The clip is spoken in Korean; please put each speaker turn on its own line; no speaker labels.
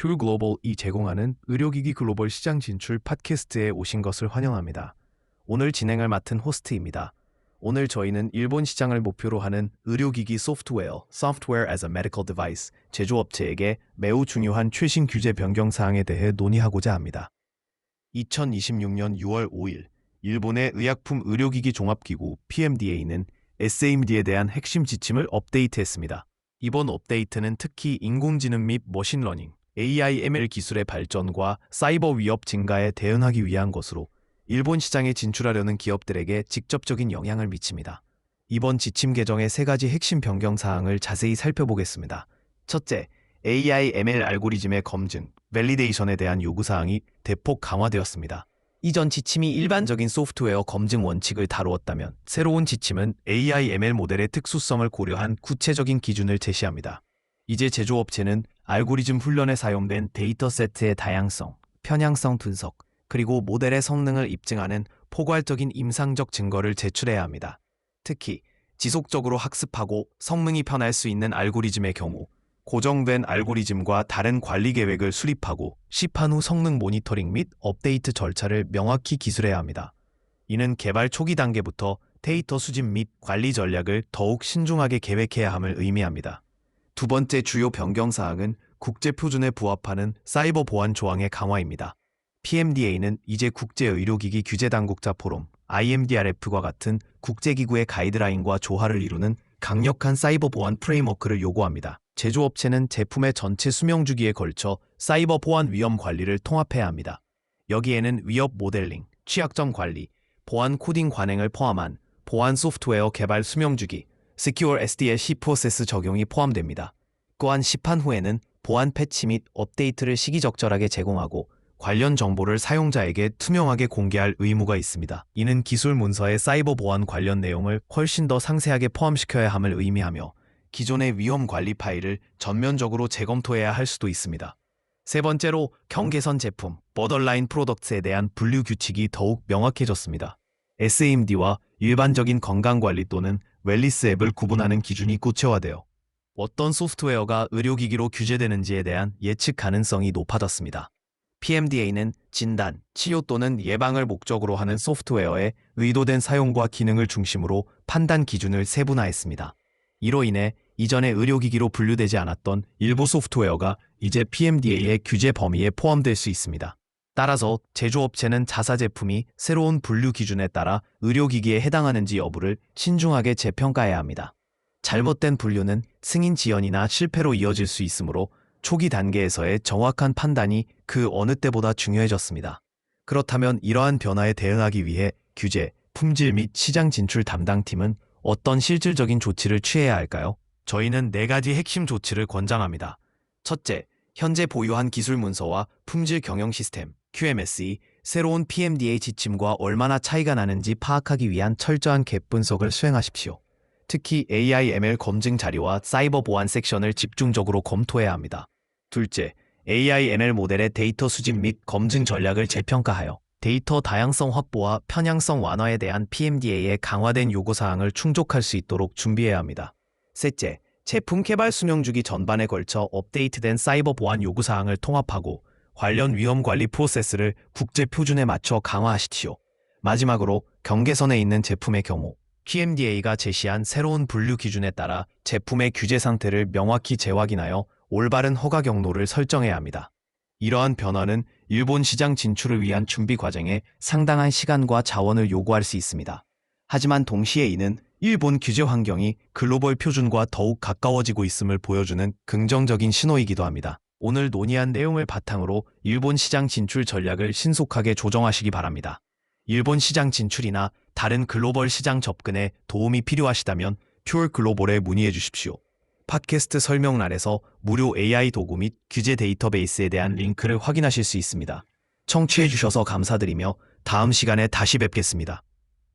퓨어 글로벌이 제공하는 의료기기 글로벌 시장 진출 팟캐스트에 오신 것을 환영합니다. 오늘 진행을 맡은 호스트입니다. 오늘 저희는 일본 시장을 목표로 하는 의료기기 소프트웨어, Software as a Medical Device 제조업체에게 매우 중요한 최신 규제 변경 사항에 대해 논의하고자 합니다. 2026년 6월 5일, 일본의 의약품 의료기기 종합기구 PMDA는 SAMD에 대한 핵심 지침을 업데이트했습니다. 이번 업데이트는 특히 인공지능 및 머신러닝, AI/ML 기술의 발전과 사이버 위협 증가에 대응하기 위한 것으로 일본 시장에 진출하려는 기업들에게 직접적인 영향을 미칩니다. 이번 지침 개정의 세 가지 핵심 변경 사항을 자세히 살펴보겠습니다. 첫째, AI/ML 알고리즘의 검증, 밸리데이션에 대한 요구사항이 대폭 강화되었습니다. 이전 지침이 일반적인 소프트웨어 검증 원칙을 다루었다면 새로운 지침은 AI/ML 모델의 특수성을 고려한 구체적인 기준을 제시합니다. 이제 제조업체는 알고리즘 훈련에 사용된 데이터 세트의 다양성, 편향성 분석, 그리고 모델의 성능을 입증하는 포괄적인 임상적 증거를 제출해야 합니다. 특히 지속적으로 학습하고 성능이 변할 수 있는 알고리즘의 경우 고정된 알고리즘과 다른 관리 계획을 수립하고 시판 후 성능 모니터링 및 업데이트 절차를 명확히 기술해야 합니다. 이는 개발 초기 단계부터 데이터 수집 및 관리 전략을 더욱 신중하게 계획해야 함을 의미합니다. 두 번째 주요 변경 사항은 국제 표준에 부합하는 사이버 보안 조항의 강화입니다. PMDA는 이제 국제의료기기 규제당국자 포럼 IMDRF과 같은 국제기구의 가이드라인과 조화를 이루는 강력한 사이버 보안 프레임워크를 요구합니다. 제조업체는 제품의 전체 수명 주기에 걸쳐 사이버 보안 위험 관리를 통합해야 합니다. 여기에는 위협 모델링, 취약점 관리, 보안 코딩 관행을 포함한 보안 소프트웨어 개발 수명 주기, Secure SDLC 프로세스 적용이 포함됩니다. 또한 시판 후에는 보안 패치 및 업데이트를 시기적절하게 제공하고 관련 정보를 사용자에게 투명하게 공개할 의무가 있습니다. 이는 기술 문서에 사이버 보안 관련 내용을 훨씬 더 상세하게 포함시켜야 함을 의미하며 기존의 위험 관리 파일을 전면적으로 재검토해야 할 수도 있습니다. 세 번째로 경계선 제품, 보더라인 프로덕트에 대한 분류 규칙이 더욱 명확해졌습니다. SAMD와 일반적인 건강관리 또는 웰니스 앱을 구분하는 기준이 구체화되어 어떤 소프트웨어가 의료기기로 규제되는지에 대한 예측 가능성이 높아졌습니다. PMDA는 진단, 치료 또는 예방을 목적으로 하는 소프트웨어의 의도된 사용과 기능을 중심으로 판단 기준을 세분화했습니다. 이로 인해 이전에 의료기기로 분류되지 않았던 일부 소프트웨어가 이제 PMDA의 규제 범위에 포함될 수 있습니다. 따라서 제조업체는 자사 제품이 새로운 분류 기준에 따라 의료기기에 해당하는지 여부를 신중하게 재평가해야 합니다. 잘못된 분류는 승인 지연이나 실패로 이어질 수 있으므로 초기 단계에서의 정확한 판단이 그 어느 때보다 중요해졌습니다. 그렇다면 이러한 변화에 대응하기 위해 규제, 품질 및 시장 진출 담당팀은 어떤 실질적인 조치를 취해야 할까요? 저희는 4가지 핵심 조치를 권장합니다. 첫째, 현재 보유한 기술 문서와 품질 경영 시스템, QMS이 새로운 PMDA 지침과 얼마나 차이가 나는지 파악하기 위한 철저한 갭 분석을 수행하십시오. 특히 AI/ML 검증 자료와 사이버 보안 섹션을 집중적으로 검토해야 합니다. 둘째, AI/ML 모델의 데이터 수집 및 검증 전략을 재평가하여 데이터 다양성 확보와 편향성 완화에 대한 PMDA의 강화된 요구사항을 충족할 수 있도록 준비해야 합니다. 셋째, 제품 개발 수명주기 전반에 걸쳐 업데이트된 사이버 보안 요구사항을 통합하고 관련 위험 관리 프로세스를 국제 표준에 맞춰 강화하십시오. 마지막으로 경계선에 있는 제품의 경우 PMDA가 제시한 새로운 분류 기준에 따라 제품의 규제 상태를 명확히 재확인하여 올바른 허가 경로를 설정해야 합니다. 이러한 변화는 일본 시장 진출을 위한 준비 과정에 상당한 시간과 자원을 요구할 수 있습니다. 하지만 동시에 이는 일본 규제 환경이 글로벌 표준과 더욱 가까워지고 있음을 보여주는 긍정적인 신호이기도 합니다. 오늘 논의한 내용을 바탕으로 일본 시장 진출 전략을 신속하게 조정하시기 바랍니다. 일본 시장 진출이나 다른 글로벌 시장 접근에 도움이 필요하시다면 퓨어 글로벌에 문의해 주십시오. 팟캐스트 설명란에서 무료 AI 도구 및 규제 데이터베이스에 대한 링크를 확인하실 수 있습니다. 청취해 주셔서 감사드리며 다음 시간에 다시 뵙겠습니다.